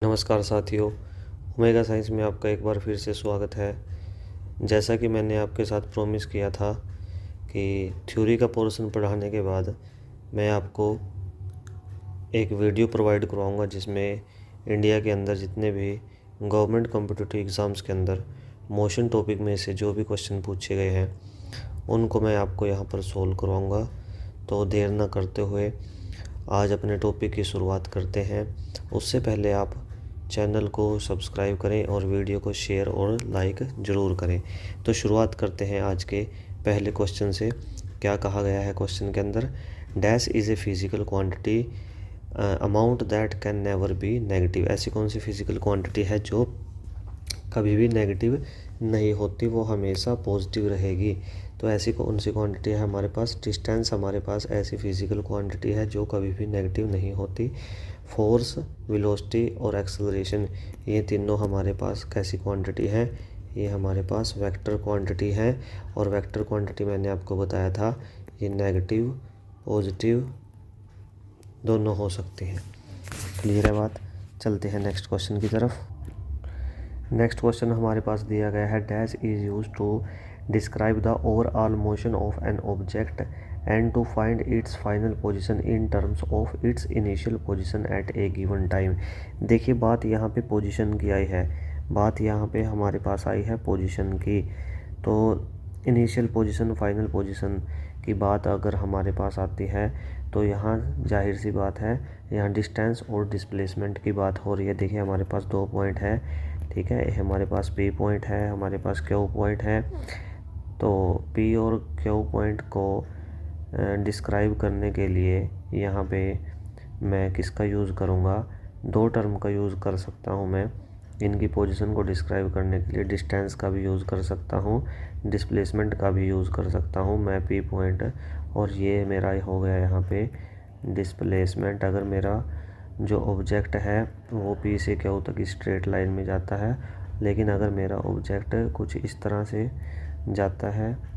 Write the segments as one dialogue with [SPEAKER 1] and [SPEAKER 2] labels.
[SPEAKER 1] नमस्कार साथियों, omega science में आपका एक बार फिर से स्वागत है। जैसा कि मैंने आपके साथ प्रॉमिस किया था कि थ्योरी का पोर्शन पढ़ाने के बाद मैं आपको एक वीडियो प्रोवाइड करवाऊंगा जिसमें इंडिया के अंदर जितने भी गवर्नमेंट कॉम्पिटिटिव एग्ज़ाम्स के अंदर मोशन टॉपिक में से जो भी क्वेश्चन पूछे गए हैं उनको मैं आपको यहाँ पर सोल्व करवाऊँगा। तो देर ना करते हुए आज अपने टॉपिक की शुरुआत करते हैं। उससे पहले आप चैनल को सब्सक्राइब करें और वीडियो को शेयर और लाइक ज़रूर करें। तो शुरुआत करते हैं आज के पहले क्वेश्चन से। क्या कहा गया है क्वेश्चन के अंदर? Dash is a physical quantity amount that can never be negative. ऐसी कौन सी फिज़िकल क्वांटिटी है जो कभी भी नेगेटिव नहीं होती, वो हमेशा पॉजिटिव रहेगी? तो ऐसी कौन सी क्वांटिटी है हमारे पास? डिस्टेंस हमारे पास ऐसी फिज़िकल क्वांटिटी है जो कभी भी नेगेटिव नहीं होती। फोर्स, वेलोसिटी और एक्सेलरेशन, ये तीनों हमारे पास कैसी क्वांटिटी है? ये हमारे पास वेक्टर क्वांटिटी है। और वेक्टर क्वांटिटी मैंने आपको बताया था ये नेगेटिव पॉजिटिव दोनों हो सकती हैं। क्लियर है बात? चलते हैं नेक्स्ट क्वेश्चन की तरफ। नेक्स्ट क्वेश्चन हमारे पास दिया गया है, dash is use to describe the overall motion of an object and to find its final position in terms of its initial position at a given time. देखिए बात यहाँ पे पोजीशन की आई है, बात यहाँ पे हमारे पास आई है पोजीशन की। तो इनिशियल पोजीशन फाइनल पोजीशन की बात अगर हमारे पास आती है तो यहाँ जाहिर सी बात है, यहाँ डिस्टेंस और डिस्प्लेसमेंट की बात हो रही है। देखिए हमारे पास दो पॉइंट है, ठीक है, हमारे पास पी पॉइंट है, हमारे पास क्यू पॉइंट है। तो पी और क्यू पॉइंट को डिस्क्राइब करने के लिए यहाँ पे मैं किसका यूज़ करूँगा? दो टर्म का यूज़ कर सकता हूँ मैं इनकी पोजीशन को डिस्क्राइब करने के लिए। डिस्टेंस का भी यूज़ कर सकता हूँ, डिस्प्लेसमेंट का भी यूज़ कर सकता हूँ मैं पी पॉइंट, और ये मेरा हो गया यहाँ पे डिस्प्लेसमेंट। अगर मेरा जो ऑब्जेक्ट है वो पी से क्यू तक स्ट्रेट लाइन में जाता है, लेकिन अगर मेरा ऑब्जेक्ट कुछ इस तरह से जाता है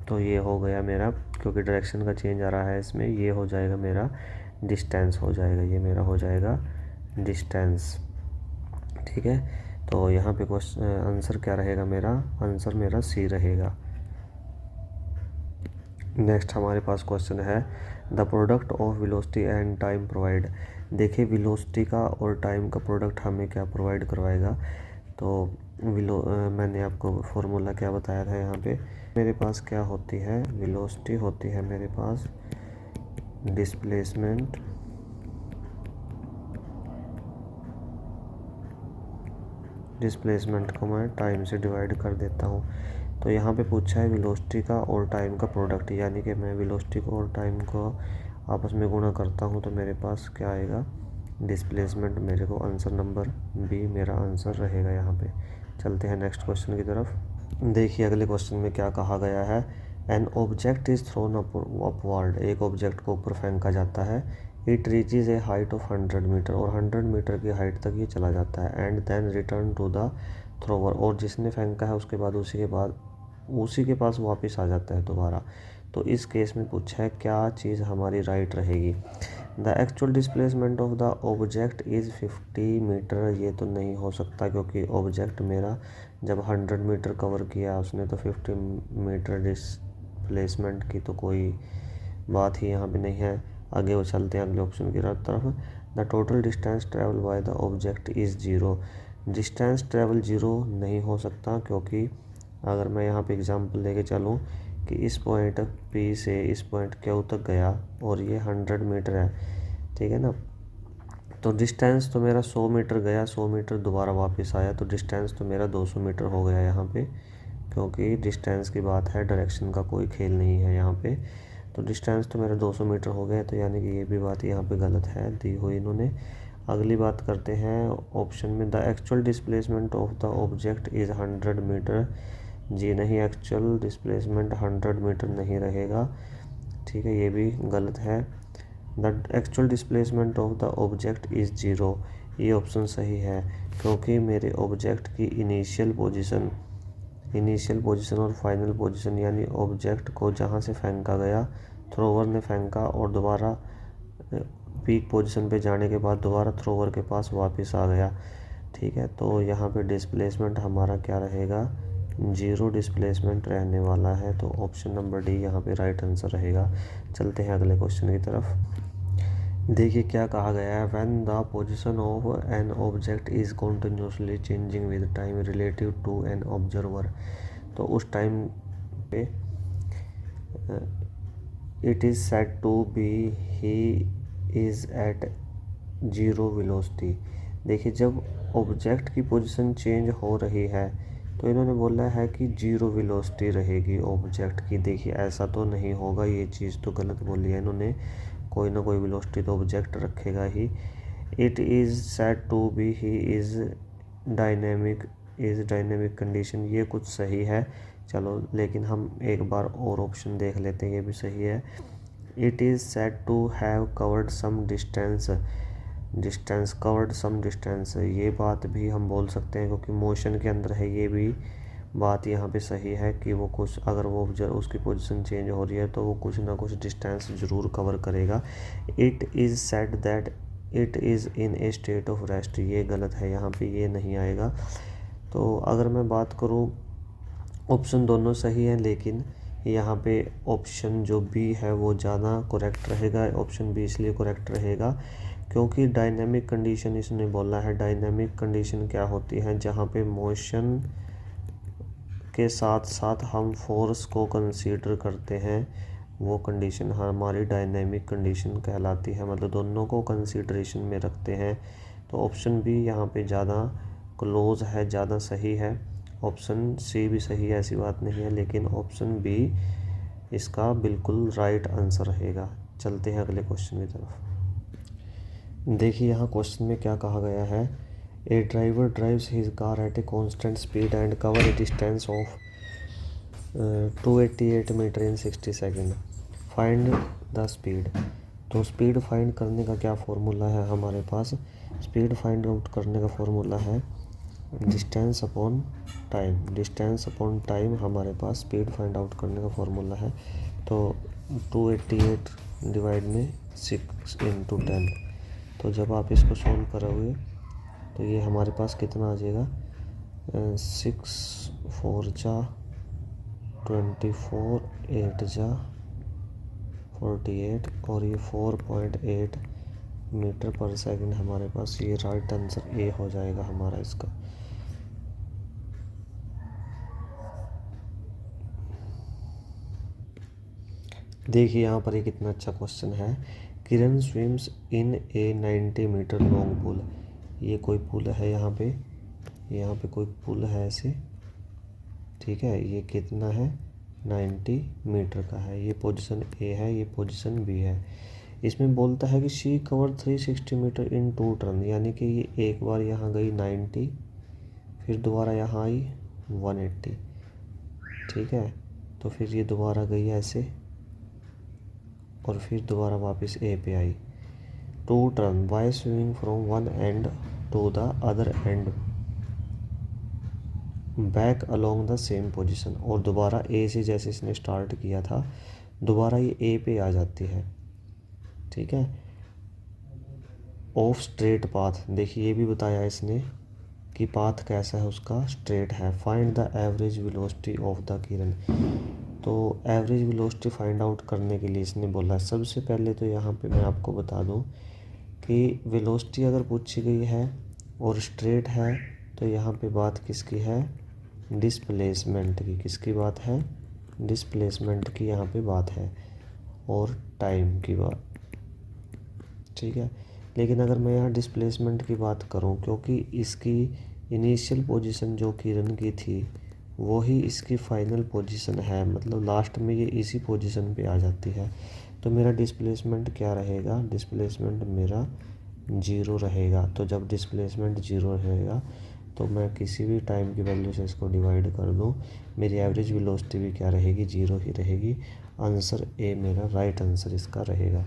[SPEAKER 1] तो ये हो गया मेरा, क्योंकि डायरेक्शन का चेंज आ रहा है इसमें, ये हो जाएगा मेरा डिस्टेंस हो जाएगा, ये मेरा हो जाएगा डिस्टेंस। ठीक है, तो यहाँ पे क्वेश्चन आंसर क्या रहेगा मेरा? आंसर मेरा सी रहेगा। नेक्स्ट हमारे पास क्वेश्चन है, the product of velocity and time provide. देखिए वेलोसिटी का और टाइम का प्रोडक्ट हमें क्या प्रोवाइड करवाएगा? तो मैंने आपको फॉर्मूला क्या बताया था यहाँ पे? मेरे पास क्या होती है? वेलोसिटी होती है मेरे पास डिस्प्लेसमेंट को मैं टाइम से डिवाइड कर देता हूँ। तो यहाँ पे पूछा है वेलोसिटी का और टाइम का प्रोडक्ट, यानी कि मैं वेलोसिटी को और टाइम को आपस में गुणा करता हूँ तो मेरे पास क्या आएगा? डिस्प्लेसमेंट। मेरे को आंसर नंबर बी मेरा आंसर रहेगा यहाँ पे। चलते हैं नेक्स्ट क्वेश्चन की तरफ। देखिए अगले क्वेश्चन में क्या कहा गया है, an object is thrown upward. एक ऑब्जेक्ट को ऊपर फेंका जाता है, it reaches a height of 100 metre, और 100 मीटर की हाइट तक ये चला जाता है, and then return to the thrower, और जिसने फेंका है उसके बाद उसी के पास वापस आ जाता है दोबारा। तो इस केस में पूछा है क्या चीज़ हमारी राइट रहेगी? The actual displacement of the object is 50 metre. ये तो नहीं हो सकता, क्योंकि ऑब्जेक्ट मेरा जब 100 मीटर कवर किया उसने तो 50 मीटर डिस्प्लेसमेंट की तो कोई बात ही यहाँ पे नहीं है। आगे वो चलते हैं अगले ऑप्शन की तरफ। The total distance travel by the object is zero. Distance travel zero नहीं हो सकता, क्योंकि अगर मैं यहाँ पे एग्जांपल लेके चलूँ कि इस पॉइंट पी से इस पॉइंट क्यू तक गया और ये 100 मीटर है, ठीक है ना, तो डिस्टेंस तो मेरा 100 मीटर गया, 100 मीटर दोबारा वापस आया, तो डिस्टेंस तो मेरा 200 मीटर हो गया यहाँ पे, क्योंकि डिस्टेंस की बात है, डायरेक्शन का कोई खेल नहीं है यहाँ पे। तो डिस्टेंस तो मेरा 200 मीटर हो गया, तो यानी कि ये भी बात यहाँ पे गलत है दी हुई इन्होंने। अगली बात करते हैं ऑप्शन में, the actual displacement of the object is 100 metre. जी नहीं, एक्चुअल डिस्प्लेसमेंट 100 मीटर नहीं रहेगा, ठीक है, ये भी गलत है। The actual displacement of the object is zero, ये ऑप्शन सही है, क्योंकि मेरे ऑब्जेक्ट की इनिशियल पोजीशन और फाइनल पोजीशन, यानी ऑब्जेक्ट को जहाँ से फेंका गया, थ्रोवर ने फेंका और दोबारा पीक पोजीशन पे जाने के बाद दोबारा थ्रोवर के पास वापस आ गया। ठीक है, तो यहाँ पे डिस्प्लेसमेंट हमारा क्या रहेगा, 0 डिस्प्लेसमेंट रहने वाला है। तो ऑप्शन नंबर डी यहाँ पे राइट आंसर रहेगा। चलते हैं अगले क्वेश्चन की तरफ। देखिए क्या कहा गया है, when the position of an object is continuously changing with time relative to an observer. तो उस टाइम पे it is said to be he is at 0 velocity. देखिए जब ऑब्जेक्ट की पोजीशन चेंज हो रही है तो इन्होंने बोला है कि 0 वेलोसिटी रहेगी ऑब्जेक्ट की। देखिए ऐसा तो नहीं होगा, ये चीज़ तो गलत बोली है इन्होंने, कोई ना कोई वेलोसिटी तो ऑब्जेक्ट रखेगा ही। It is said to be he is dynamic condition, ये कुछ सही है। चलो लेकिन हम एक बार और ऑप्शन देख लेते हैं, ये भी सही है। It is said to have covered some distance, ये बात भी हम बोल सकते हैं क्योंकि मोशन के अंदर है। ये भी बात यहाँ पे सही है कि वो कुछ, अगर वो उसकी पोजीशन चेंज हो रही है तो वो कुछ ना कुछ डिस्टेंस ज़रूर कवर करेगा। It is said that it is in A state of rest, ये गलत है, यहाँ पे ये नहीं आएगा। तो अगर मैं बात करूँ, ऑप्शन दोनों सही है लेकिन यहाँ पे ऑप्शन जो बी है वो ज़्यादा करेक्ट रहेगा। ऑप्शन बी इसलिए करेक्ट रहेगा क्योंकि डायनेमिक कंडीशन इसने बोला है। डायनेमिक कंडीशन क्या होती है, जहाँ पे मोशन के साथ साथ हम फोर्स को कंसीडर करते हैं, वो कंडीशन हमारी डायनेमिक कंडीशन कहलाती है। मतलब दोनों को कंसीडरेशन में रखते हैं। तो ऑप्शन बी यहाँ पे ज़्यादा क्लोज है, ज़्यादा सही है। ऑप्शन सी भी सही है, ऐसी बात नहीं है, लेकिन ऑप्शन बी इसका बिल्कुल राइट आंसर रहेगा। चलते हैं अगले क्वेश्चन की तरफ। देखिए यहाँ क्वेश्चन में क्या कहा गया है, a driver drives his car at a constant speed and cover a distance of 288 metre in 60 second, find the speed. तो स्पीड फाइंड करने का क्या फॉर्मूला है हमारे पास, स्पीड फाइंड आउट करने का फॉर्मूला है डिस्टेंस अपॉन टाइम हमारे पास स्पीड फाइंड आउट करने का फॉर्मूला है। तो 288 डिवाइड में 6 इंटू 10। तो जब आप इसको सॉल्व करोगे तो ये हमारे पास कितना आ जाएगा, 6 4 जा 24, 8 जा 48 और ये 4.8 मीटर पर सेकंड हमारे पास। ये राइट आंसर ए हो जाएगा हमारा इसका। देखिए यहाँ पर ये कितना अच्छा क्वेश्चन है। Kiran swims in a 90 metre long pool. ये कोई पुल है, यहाँ पे कोई पुल है ऐसे, ठीक है। ये कितना है, 90 मीटर का है। ये पोजीशन ए है, ये पोजीशन बी है। इसमें बोलता है कि she cover 360 metre in 2 turn, यानी कि ये एक बार यहाँ गई 90, फिर दोबारा यहाँ आई 180, ठीक है। तो फिर ये दोबारा गई ऐसे और फिर दोबारा वापस ए पे आई। 2 turn by swimming from one end to the other end back along the same position. और दोबारा ए से जैसे इसने स्टार्ट किया था दोबारा ये ए पे आ जाती है, ठीक है। ऑफ स्ट्रेट पाथ, देखिए ये भी बताया इसने कि पाथ कैसा है उसका, स्ट्रेट है। Find the average velocity of the Kiran. तो एवरेज वेलोसिटी फाइंड आउट करने के लिए इसने बोला है, सबसे पहले तो यहाँ पे मैं आपको बता दूँ कि वेलोसिटी अगर पूछी गई है और स्ट्रेट है तो यहाँ पे बात किसकी है, डिस्प्लेसमेंट की। किसकी बात है, डिस्प्लेसमेंट की यहाँ पे बात है और टाइम की बात, ठीक है। लेकिन अगर मैं यहाँ डिस्प्लेसमेंट की बात करूँ, क्योंकि इसकी इनिशियल पोजीशन जो किरण की थी वही इसकी फाइनल पोजीशन है, मतलब लास्ट में ये इसी पोजीशन पे आ जाती है। तो मेरा डिस्प्लेसमेंट क्या रहेगा, डिस्प्लेसमेंट मेरा 0 रहेगा। तो जब डिस्प्लेसमेंट 0 रहेगा तो मैं किसी भी टाइम की वैल्यू से इसको डिवाइड कर दूँ, मेरी एवरेज वेलोसिटी भी क्या रहेगी, 0 ही रहेगी। आंसर ए मेरा राइट आंसर इसका रहेगा।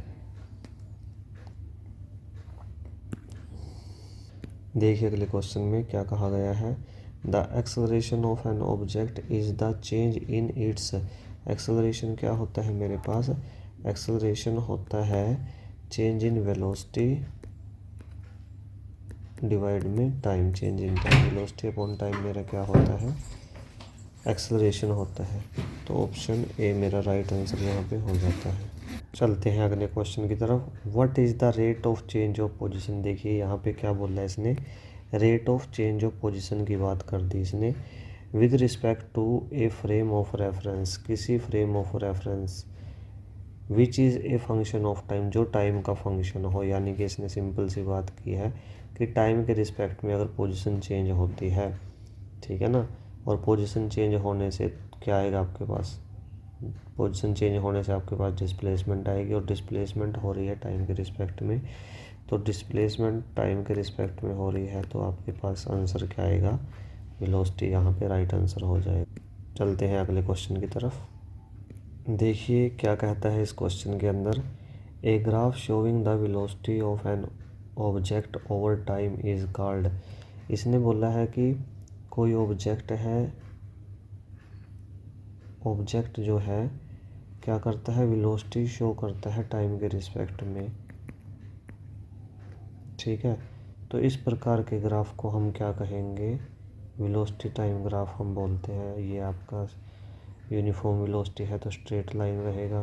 [SPEAKER 1] देखिए अगले क्वेश्चन में क्या कहा गया है, the acceleration of an object is the change in its. Acceleration क्या होता है मेरे पास, एक्सेलरेशन होता है चेंज इन वेलोसिटी डिवाइड में time, change in time, velocity upon time मेरा क्या होता है, एक्सेलरेशन होता है। तो ऑप्शन ए मेरा राइट आंसर यहाँ पे हो जाता है। चलते हैं अगले क्वेश्चन की तरफ। What is the rate of change of position. देखिए यहाँ पे क्या बोल रहा है इसने, rate of change of position की बात कर दी इसने with respect to a frame of reference, किसी frame of reference which is a function of time, जो टाइम का फंक्शन हो। यानी कि इसने सिंपल सी बात की है कि टाइम के रिस्पेक्ट में अगर पोजीशन चेंज होती है, ठीक है ना, और पोजीशन चेंज होने से क्या आएगा आपके पास, पोजीशन चेंज होने से आपके पास डिस्प्लेसमेंट आएगी, और डिस्प्लेसमेंट हो रही है टाइम के रिस्पेक्ट में, तो डिस्प्लेसमेंट टाइम के रिस्पेक्ट में हो रही है, तो आपके पास आंसर क्या आएगा, वेलोसिटी यहाँ पे राइट आंसर हो जाएगा। चलते हैं अगले क्वेश्चन की तरफ। देखिए क्या कहता है इस क्वेश्चन के अंदर, a graph showing the velocity of an object over time is called. इसने बोला है कि कोई ऑब्जेक्ट है, ऑब्जेक्ट जो है क्या करता है, वेलोसिटी शो करता है टाइम के रिस्पेक्ट में, ठीक है। तो इस प्रकार के ग्राफ को हम क्या कहेंगे, वेलोसिटी टाइम ग्राफ हम बोलते हैं। ये आपका यूनिफॉर्म वेलोसिटी है तो स्ट्रेट लाइन रहेगा,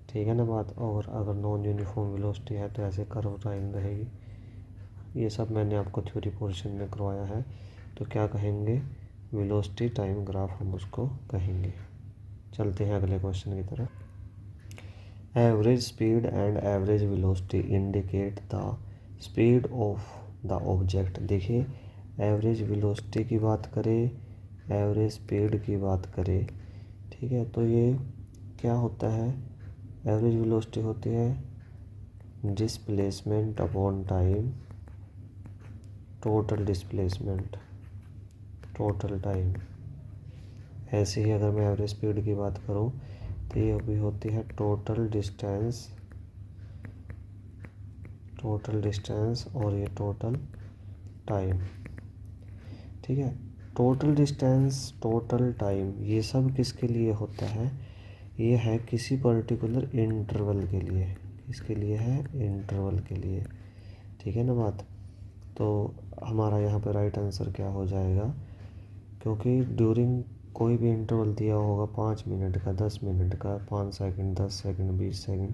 [SPEAKER 1] ठीक है ना बात, और अगर नॉन यूनिफॉर्म वेलोसिटी है तो ऐसे कर्व लाइन रहेगी। ये सब मैंने आपको थ्योरी पोर्शन में करवाया है। तो क्या कहेंगे, वेलोसिटी टाइम ग्राफ हम उसको कहेंगे। चलते हैं अगले क्वेश्चन की तरफ। Average speed and average velocity indicate the speed of the object. देखिए एवरेज वेलोसिटी की बात करें, एवरेज स्पीड की बात करें, ठीक है, तो ये क्या होता है, एवरेज वेलोसिटी होती है displacement upon time, total displacement, total time. ऐसे ही अगर मैं एवरेज स्पीड की बात करूं तो ये भी होती है टोटल डिस्टेंस, टोटल डिस्टेंस, और ये टोटल टाइम, ठीक है। टोटल डिस्टेंस, टोटल टाइम, ये सब किसके लिए होता है, ये है किसी पर्टिकुलर इंटरवल के लिए, किसके लिए है, इंटरवल के लिए, ठीक है ना बात। तो हमारा यहाँ पे राइट आंसर क्या हो जाएगा, क्योंकि ड्यूरिंग कोई भी इंटरवल दिया होगा 5 मिनट का, 10 मिनट का, 5 सेकंड, 10 सेकंड, 20 सेकंड,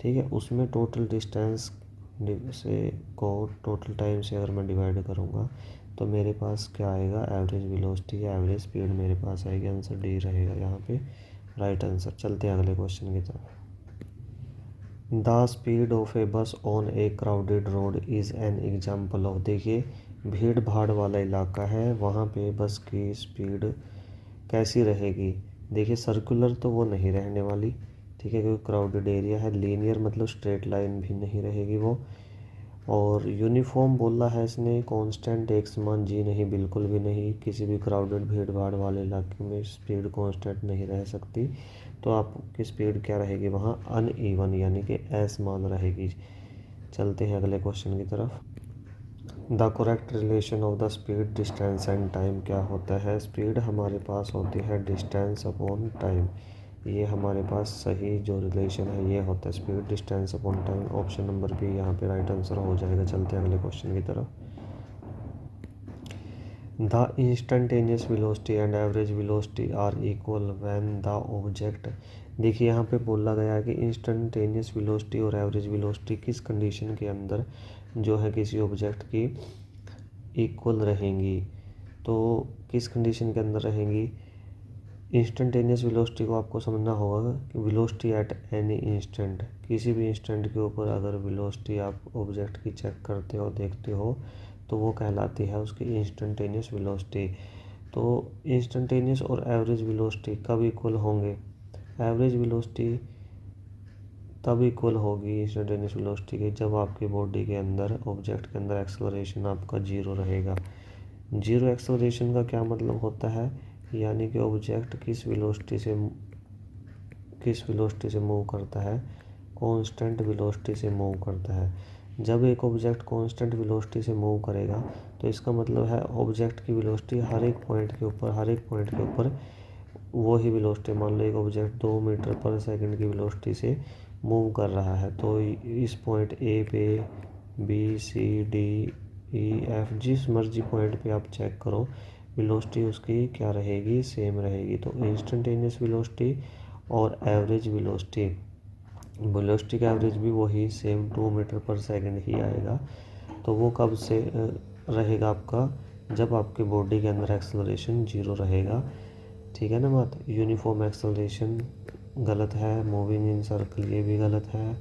[SPEAKER 1] ठीक है, उसमें टोटल डिस्टेंस से को टोटल टाइम से अगर मैं डिवाइड करूँगा तो मेरे पास क्या आएगा, एवरेज वेलोसिटी या एवरेज स्पीड मेरे पास आएगी। आंसर डी रहेगा यहाँ पे राइट आंसर। चलते हैं अगले क्वेश्चन की तरफ। द स्पीड ऑफ ए बस on A crowded road is an example of. देखिए भीड़ भाड़ वाला इलाका है, वहाँ पे बस की स्पीड कैसी रहेगी। देखिए सर्कुलर तो वो नहीं रहने वाली, ठीक है, क्योंकि क्राउडेड एरिया है। लीनियर मतलब स्ट्रेट लाइन भी नहीं रहेगी वो। और यूनिफॉर्म बोला है इसने, कांस्टेंट एक समान जी नहीं, बिल्कुल भी नहीं। किसी भी क्राउडेड भीड़ भाड़ वाले इलाके में स्पीड कांस्टेंट नहीं रह सकती, तो आपकी स्पीड क्या रहेगी वहाँ, अनइवन यानी कि असमान रहेगी। चलते हैं अगले क्वेश्चन की तरफ। The correct relation of the speed, distance and time क्या होता है। स्पीड हमारे पास होती है डिस्टेंस अपॉन टाइम, ये हमारे पास सही जो रिलेशन है ये होता है speed distance upon time. Option number B यहाँ पे राइट आंसर हो जाएगा। चलते हैं अगले क्वेश्चन की तरफ। The instantaneous velocity and average velocity are equal when the object. देखिए यहाँ पे बोला गया है कि इंस्टेंटेनियस वेलोसिटी और एवरेज वेलोसिटी किस कंडीशन के अंदर जो है किसी ऑब्जेक्ट की इक्वल रहेंगी। तो किस कंडीशन के अंदर रहेंगी, इंस्टेंटेनियस वेलोसिटी को आपको समझना होगा कि वेलोसिटी एट एनी इंस्टेंट, किसी भी इंस्टेंट के ऊपर अगर वेलोसिटी आप ऑब्जेक्ट की चेक करते हो, देखते हो, तो वो कहलाती है उसकी इंस्टेंटेनियस वेलोसिटी। तो इंस्टेंटेनियस और एवरेज वेलोसिटी कब इक्वल होंगे, एवरेज वेलोसिटी तब इक्वल होगी इंस्टेंटेनियस वेलोसिटी के जब आपकी बॉडी के अंदर, ऑब्जेक्ट के अंदर एक्सेलरेशन आपका जीरो रहेगा। जीरो एक्सेलरेशन का क्या मतलब होता है, यानी कि ऑब्जेक्ट किस वेलोसिटी से मूव करता है, कांस्टेंट वेलोसिटी से मूव करता है। जब एक ऑब्जेक्ट कांस्टेंट वेलोसिटी से मूव करेगा तो इसका मतलब है ऑब्जेक्ट की वेलोसिटी हर एक पॉइंट के ऊपर वो ही वेलोसिटी, मान लो एक ऑब्जेक्ट 2 मीटर पर सेकंड की वेलोसिटी से मूव कर रहा है, तो इस पॉइंट ए पे, बी, सी, डी, ई, एफ, जिस मर्जी पॉइंट पे आप चेक करो, वेलोसिटी उसकी क्या रहेगी, सेम रहेगी। तो इंस्टेंटेनियस वेलोसिटी और एवरेज वेलोसिटी, वेलोसिटी का एवरेज भी वही सेम 2 मीटर पर सेकंड ही आएगा। तो वो कब से रहेगा आपका, जब आपके बॉडी के अंदर एक्सेलरेशन 0 रहेगा। ठीक है ना बात। यूनिफॉर्म एक्सेलरेशन गलत है, मूविंग इन सर्कल ये भी गलत है,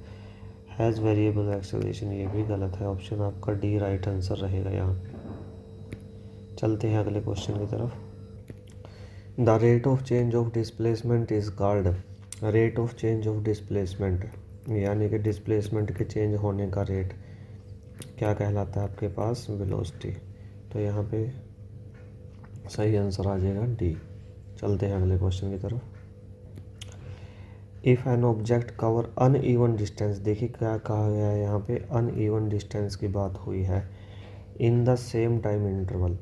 [SPEAKER 1] हैज़ वेरिएबल एक्सेलरेशन ये भी गलत है। ऑप्शन आपका डी राइट आंसर रहेगा यहाँ। चलते हैं अगले क्वेश्चन की तरफ। The rate of change of displacement is called, rate of change of displacement यानी कि डिस्प्लेसमेंट के चेंज होने का रेट क्या कहलाता है आपके पास, वेलोसिटी। तो यहाँ पे सही आंसर आ जाएगा डी। चलते हैं अगले क्वेश्चन की तरफ। If an object cover uneven distance, देखिए क्या कहा गया है यहाँ पे, अनइवन डिस्टेंस की बात हुई है। In the same time interval,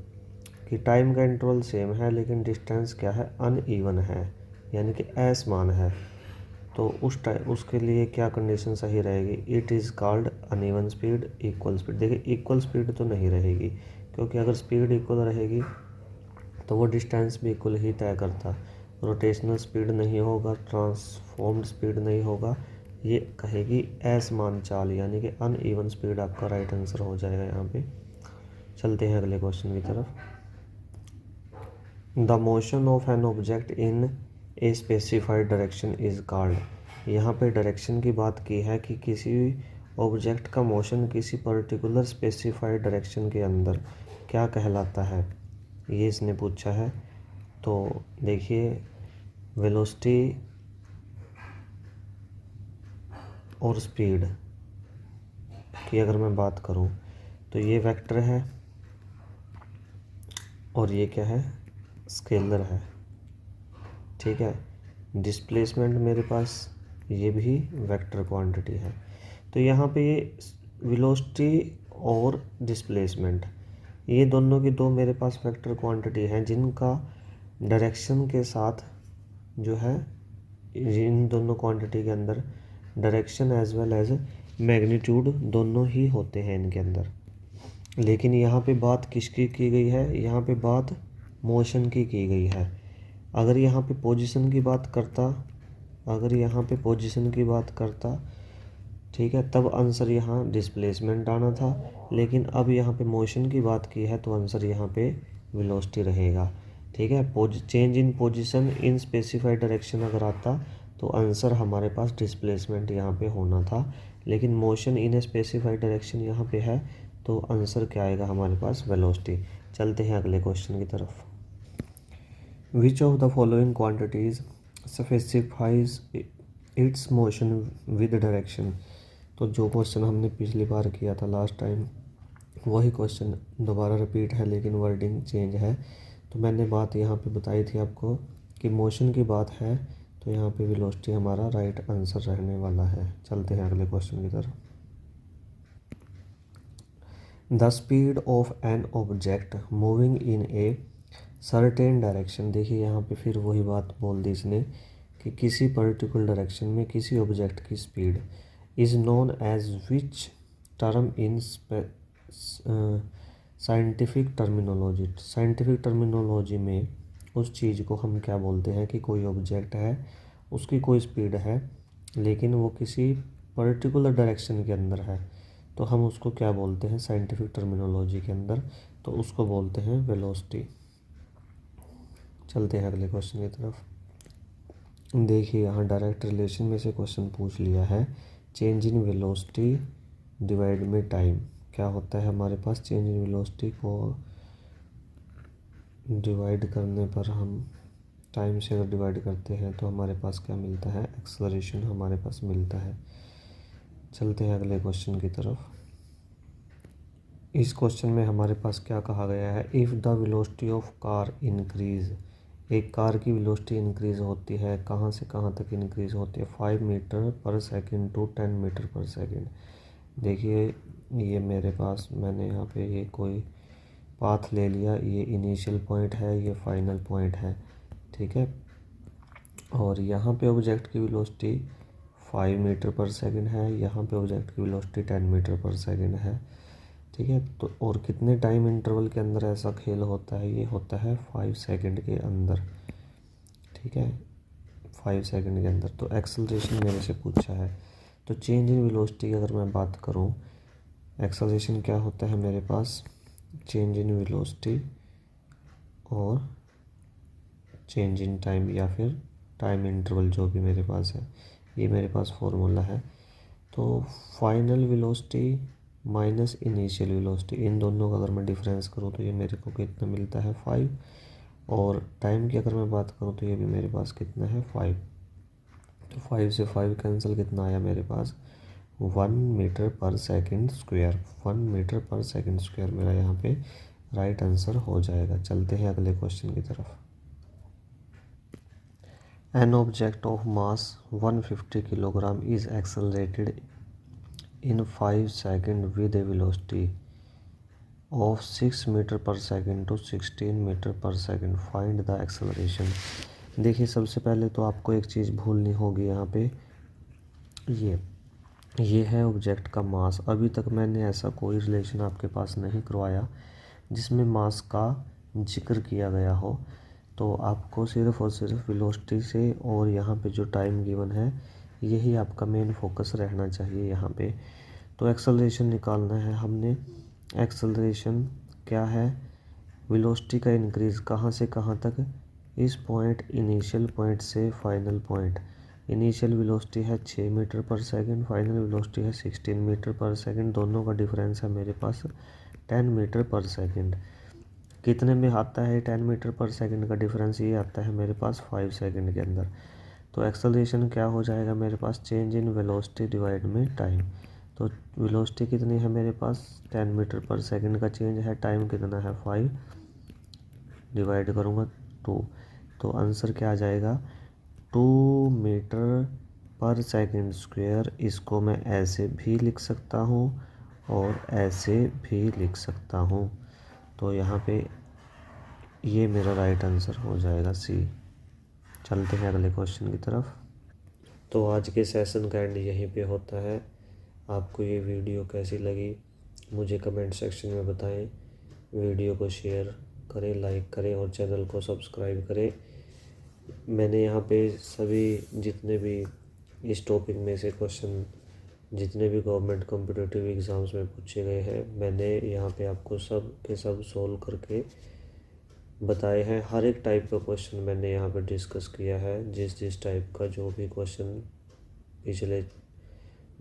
[SPEAKER 1] कि टाइम का इंटरवल सेम है लेकिन डिस्टेंस क्या है, अनइवन है, यानी कि असमान है। तो उसके लिए क्या कंडीशन सही रहेगी, it is called uneven speed, equal speed. देखिए इक्वल स्पीड तो नहीं रहेगी, क्योंकि अगर स्पीड इक्वल रहेगी तो वो डिस्टेंस भी इक्वल ही तय करता। रोटेशनल स्पीड नहीं होगा, ट्रांसफॉर्म्ड स्पीड नहीं होगा, ये कहेगी असमान चाल, यानी कि अनइवन स्पीड आपका राइट आंसर हो जाएगा यहाँ पे। चलते हैं अगले क्वेश्चन की तरफ। The motion of an object in a specified direction is called, यहाँ पे डायरेक्शन की बात की है कि किसी ऑब्जेक्ट का मोशन किसी पर्टिकुलर स्पेसिफाइड डायरेक्शन के अंदर क्या कहलाता है, ये इसने पूछा है। तो देखिए वेलोसिटी और स्पीड की अगर मैं बात करूं तो ये वेक्टर है और ये क्या है, स्केलर है। ठीक है। डिस्प्लेसमेंट मेरे पास ये भी वेक्टर क्वांटिटी है। तो यहाँ पे ये वेलोसिटी और डिस्प्लेसमेंट ये दोनों की दो मेरे पास वेक्टर क्वांटिटी हैं, जिनका डायरेक्शन के साथ जो है, इन दोनों क्वांटिटी के अंदर direction as well as magnitude दोनों ही होते हैं इनके अंदर। लेकिन यहाँ पे बात किसकी की गई है, यहाँ पे बात मोशन की गई है। अगर यहाँ पे पोजीशन की बात करता, अगर यहाँ पे पोजीशन की बात करता, ठीक है, तब आंसर यहाँ डिस्प्लेसमेंट आना था। लेकिन अब यहाँ पे मोशन की बात की है तो आंसर यहाँ पे वेलोसिटी रहेगा। ठीक है। Change in position in specified direction अगर आता तो आंसर हमारे पास डिस्प्लेसमेंट यहाँ पे होना था। लेकिन motion in a specified direction यहाँ पे है, तो आंसर क्या आएगा हमारे पास, वेलोसिटी। चलते हैं अगले क्वेश्चन की तरफ। Which of the following quantities specifies it's motion with direction. तो जो क्वेश्चन हमने पिछली बार किया था लास्ट टाइम, वही क्वेश्चन दोबारा रिपीट है लेकिन वर्डिंग चेंज है। तो मैंने बात यहाँ पे बताई थी आपको कि मोशन की बात है, तो यहाँ पे वेलोसिटी हमारा राइट आंसर रहने वाला है। चलते हैं अगले क्वेश्चन की तरफ। The speed of an object moving in a certain direction, देखिए यहाँ पे फिर वही बात बोल दी इसने कि किसी पर्टिकुलर डायरेक्शन में किसी ऑब्जेक्ट की speed is known as which term in scientific terminology. Scientific terminology में उस चीज़ को हम क्या बोलते हैं कि कोई ऑब्जेक्ट है, उसकी कोई स्पीड है लेकिन वो किसी पर्टिकुलर डायरेक्शन के अंदर है, तो हम उसको क्या बोलते हैं साइंटिफिक टर्मिनोलॉजी के अंदर, तो उसको बोलते हैं वेलोसिटी। चलते हैं अगले क्वेश्चन की तरफ। देखिए यहाँ डायरेक्ट रिलेशन में से क्वेश्चन पूछ लिया है, चेंज इन वेलोसिटी डिवाइड में टाइम। क्या होता है हमारे पास, चेंज इन वेलोसिटी को डिवाइड करने पर हम टाइम से अगर डिवाइड करते हैं तो हमारे पास क्या मिलता है, एक्सेलरेशन हमारे पास मिलता है। चलते हैं अगले क्वेश्चन की तरफ। इस क्वेश्चन में हमारे पास क्या कहा गया है, if the velocity of car increase, एक कार की वेलोसिटी इंक्रीज होती है, कहाँ से कहाँ तक इंक्रीज होती है, 5 मीटर पर सेकंड टू 10 मीटर पर सेकंड। देखिए ये मेरे पास, मैंने यहाँ पे ये कोई पाथ ले लिया, ये इनिशियल पॉइंट है, ये फाइनल पॉइंट है। ठीक है। और यहाँ पे ऑब्जेक्ट की वेलोसिटी 5 मीटर पर सेकंड है, यहाँ पे ऑब्जेक्ट की वेलोसिटी 10 मीटर पर सेकंड है। ठीक है, तो और कितने टाइम इंटरवल के अंदर ऐसा खेल होता है? ये होता है 5 सेकंड के अंदर। ठीक है, 5 सेकंड के अंदर। तो एक्सेलरेशन मेरे से पूछा है, तो चेंज इन वेलोसिटी की अगर मैं बात करूँ, एक्सेलरेशन क्या होता है मेरे पास? चेंज इन वेलोसिटी और चेंज इन टाइम या फिर टाइम इंटरवल जो भी मेरे पास है, ये मेरे पास फॉर्मूला है। तो final velocity minus initial velocity, इन दोनों का अगर मैं डिफरेंस करूँ तो ये मेरे को कितना मिलता है? 5। और टाइम की अगर मैं बात करूँ तो ये भी मेरे पास कितना है? 5। तो 5 से 5 कैंसिल, कितना आया मेरे पास? 1 मीटर पर सेकंड स्क्वायर। 1 मीटर पर सेकंड स्क्वायर मेरा यहाँ पे राइट आंसर हो जाएगा। चलते हैं अगले क्वेश्चन की तरफ। An object of mass 150 kilogram is accelerated in 5 seconds with a velocity of 6 metre पर सेकंड to 16 मीटर पर सेकंड। Find the acceleration. देखिए, सबसे पहले तो आपको एक चीज़ भूलनी होगी यहाँ पे, ये है ऑब्जेक्ट का मास। अभी तक मैंने ऐसा कोई रिलेशन आपके पास नहीं करवाया जिसमें मास का जिक्र किया गया हो। तो आपको सिर्फ और सिर्फ वेलोसिटी से और यहाँ पे जो टाइम गिवन है, यही आपका मेन फोकस रहना चाहिए यहाँ पे। तो एक्सेलरेशन निकालना है हमने। एक्सेलरेशन क्या है? वेलोसिटी का इंक्रीज़ कहाँ से कहाँ तक? इस पॉइंट, इनिशियल पॉइंट से फाइनल पॉइंट। इनिशियल वेलोसिटी है 6 मीटर पर सेकंड, फाइनल वेलोसिटी है 16 मीटर पर सेकंड। दोनों का डिफरेंस है मेरे पास 10 मीटर पर सेकंड। कितने में आता है 10 मीटर पर सेकंड का डिफरेंस? ये आता है मेरे पास 5 सेकंड के अंदर। तो एक्सेलरेशन क्या हो जाएगा मेरे पास? चेंज इन वेलोसिटी डिवाइड में टाइम। तो वेलोसिटी कितनी है मेरे पास? 10 मीटर पर सेकंड का चेंज है, टाइम कितना है? 5, डिवाइड करूँगा 2। तो आंसर क्या आ जाएगा? 2 मीटर पर सेकंड स्क्वायर। इसको मैं ऐसे भी लिख सकता हूँ और ऐसे भी लिख सकता हूँ। तो यहाँ पे ये मेरा राइट आंसर हो जाएगा सी। चलते हैं अगले क्वेश्चन की तरफ। तो आज के सेशन का एंड यहीं पे होता है। आपको ये वीडियो कैसी लगी मुझे कमेंट सेक्शन में बताएं। वीडियो को शेयर करें, लाइक करें और चैनल को सब्सक्राइब करें। मैंने यहाँ पे सभी जितने भी इस टॉपिक में से क्वेश्चन जितने भी गवर्नमेंट कॉम्पिटिटिव एग्ज़ाम्स में पूछे गए हैं, मैंने यहाँ पे आपको सब के सब सोल्व करके बताए हैं। हर एक टाइप का क्वेश्चन मैंने यहाँ पे डिस्कस किया है। जिस टाइप का जो भी क्वेश्चन पिछले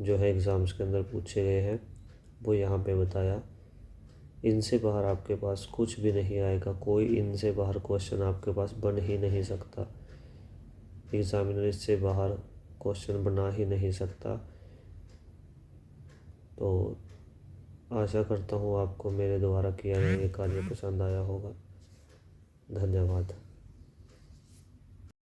[SPEAKER 1] जो है एग्ज़ाम्स के अंदर पूछे गए हैं, वो यहाँ पे बताया। इनसे बाहर आपके पास कुछ भी नहीं आएगा। कोई इनसे बाहर क्वेश्चन आपके पास बन ही नहीं सकता। एग्ज़ामिनर इससे बाहर क्वेश्चन बना ही नहीं सकता। तो आशा करता हूँ आपको मेरे द्वारा किया गया ये कार्य पसंद आया होगा। धन्यवाद।